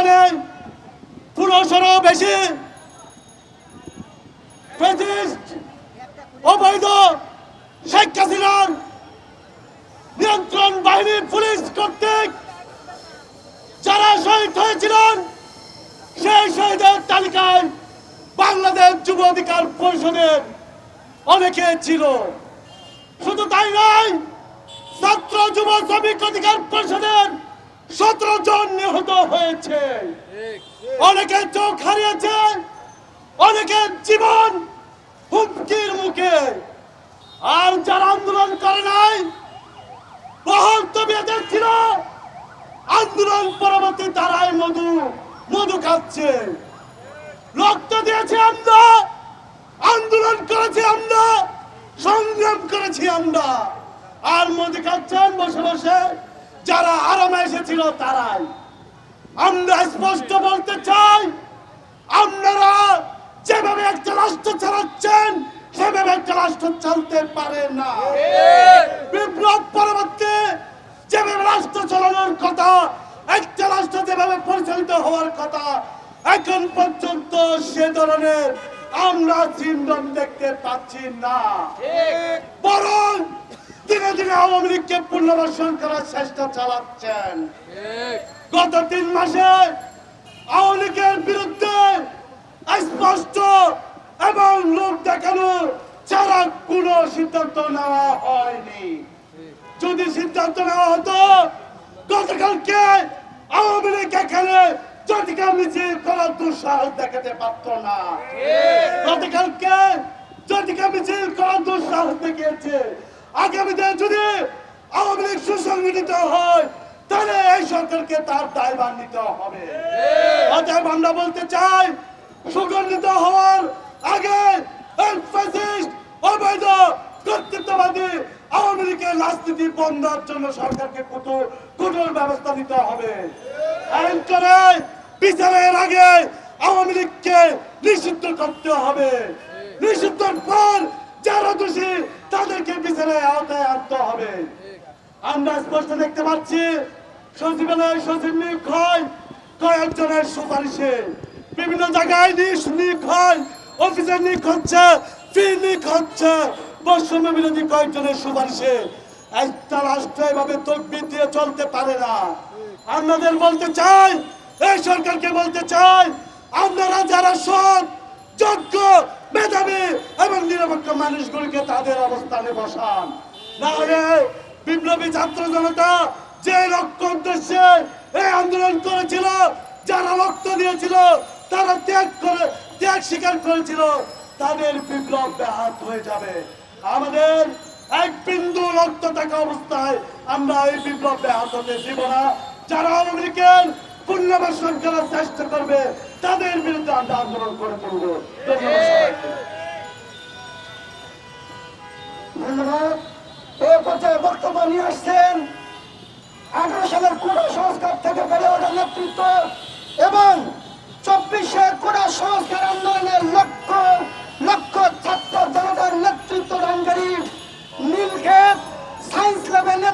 বর্তমানে 15শোরও বেশি অবৈধ শেখ হাসিনার নিয়ন্ত্রণ বাহিনী পুলিশ কর্তৃক যারা শহীদ হয়েছিলেন সেই শহীদের তালিকায় বাংলাদেশ যুব অধিকার পরিষদের অনেকে ছিল। শুধু তাই নয়, ছাত্র যুব শ্রমিক অধিকার পরিষদের 17 জন নিহত হয়েছে, অনেকে চোখ হারিয়েছে, অনেকের জীবন হুমকির মুখে। আর যারা আন্দোলন করে নাই, বহল তবিয়তের ছিল, আন্দোলন পরবর্তী তারাই মধু খাচ্ছে। রক্ত দিয়েছি আমরা, আন্দোলন করেছি আমরা, সংগ্রাম করেছি আমরা, আর মধু খাচ্ছেন বসে বসে যারা আরামে এসেছিল তারাই। আমরা স্পষ্ট বলতে চাই, আপনারা যেভাবে একটা রাষ্ট্র চালাচ্ছেন সেভাবে একটা রাষ্ট্র চলতে পারে না। বিপ্লব পরবর্তী যেভাবে রাষ্ট্র চালানোর কথা, একটা রাষ্ট্র যেভাবে পরিচালিত হওয়ার কথা, এখন পর্যন্ত সে ধরনের আমরা সিনড্রোম দেখতে পাচ্ছি না। বরং দিনে দিনে আওয়ামী লীগকে পুনর্বাসন করার চেষ্টা চালাচ্ছেন। গত 3 মাসে আওয়ামী লীগের বিরুদ্ধে স্পষ্ট এবং লোক দেখানো ছাড়া কোন সিদ্ধান্ত নেওয়া হয়নি। যদি সিদ্ধান্ত নেওয়া হতো, গতকালকে আওয়ামী লীগ এখানে ঝটিকা মিছিল করার দুঃসাহস দেখাতে পারত না। গতকালকে ঝটিকা মিছিল করার দুঃসাহস দেখিয়েছে। আগামীতে যদি আওয়ামী লীগ সুসংগঠিত হয়, তাহলে এই সরকারকে তার দায়ভার নিতে হবে। অতএব আমরা বলতে চাই, সুগঠিত হওয়ার আগে অবৈধ কর্তৃত্ববাদী আওয়ামী লীগের রাজনীতি বন্ধের জন্য সরকারকে কঠোর ব্যবস্থা নিতে হবে। আইন করে বিচারের আগে আওয়ামী লীগকে নিষিদ্ধ করতে হবে। নিষিদ্ধের পর যারা দোষী তাদেরকে বিচারের আওতায় আনতে হবে। আমরা স্পষ্ট দেখতে পাচ্ছি, সচিবালয় সচিব নিয়োগ হয় কয়েকজনের সুপারিশে, বিভিন্ন জায়গায় নিয়োগ হয়, অফিসার নিয়োগ হচ্ছে, ফি নিয়োগ হচ্ছে, বৈষম্য বিরোধী কয়েকজনের সুপারিশে। একটা রাষ্ট্র এভাবে তকবির দিয়ে চলতে পারে না। আপনাদের বলতে চাই, এই সরকারকে বলতে চাই, আপনারা যারা সৎ, যোগ্য, মেধাবী এবং নিরপেক্ষ মানুষগুলিকে তাদের অবস্থানে বসান। না হলে বিপ্লবী ছাত্র জনতা যে লক্ষ্য উদ্দেশ্যে এই আন্দোলন করেছিল, যারা রক্ত দিয়েছিল, তারা ত্যাগ স্বীকার করেছিল, তাদের বিপ্লব ব্যাহত হয়ে যাবে। আমাদের এক বিন্দু রক্ত থাকা অবস্থায় আমরা এই বিপ্লব ব্যাহত হতে দিব না। যারা আওয়ামী লীগের পুনর্বাসন করার চেষ্টা করবে, তাদের বিরুদ্ধে আমরা আন্দোলন করে তুলব। ধন্যবাদ। এই পর্যায়ে বক্তব্য নিয়ে আসছেন 18 সালের কোটা সংস্কার থেকে বেড়ে ওঠা নেতৃত্ব এবং 24-এর কোটা সংস্কার আন্দোলনের লক্ষ ছাত্র জনতার নেতৃত্ব দানকারী নীলক্ষেত সায়েন্স ল্যাবের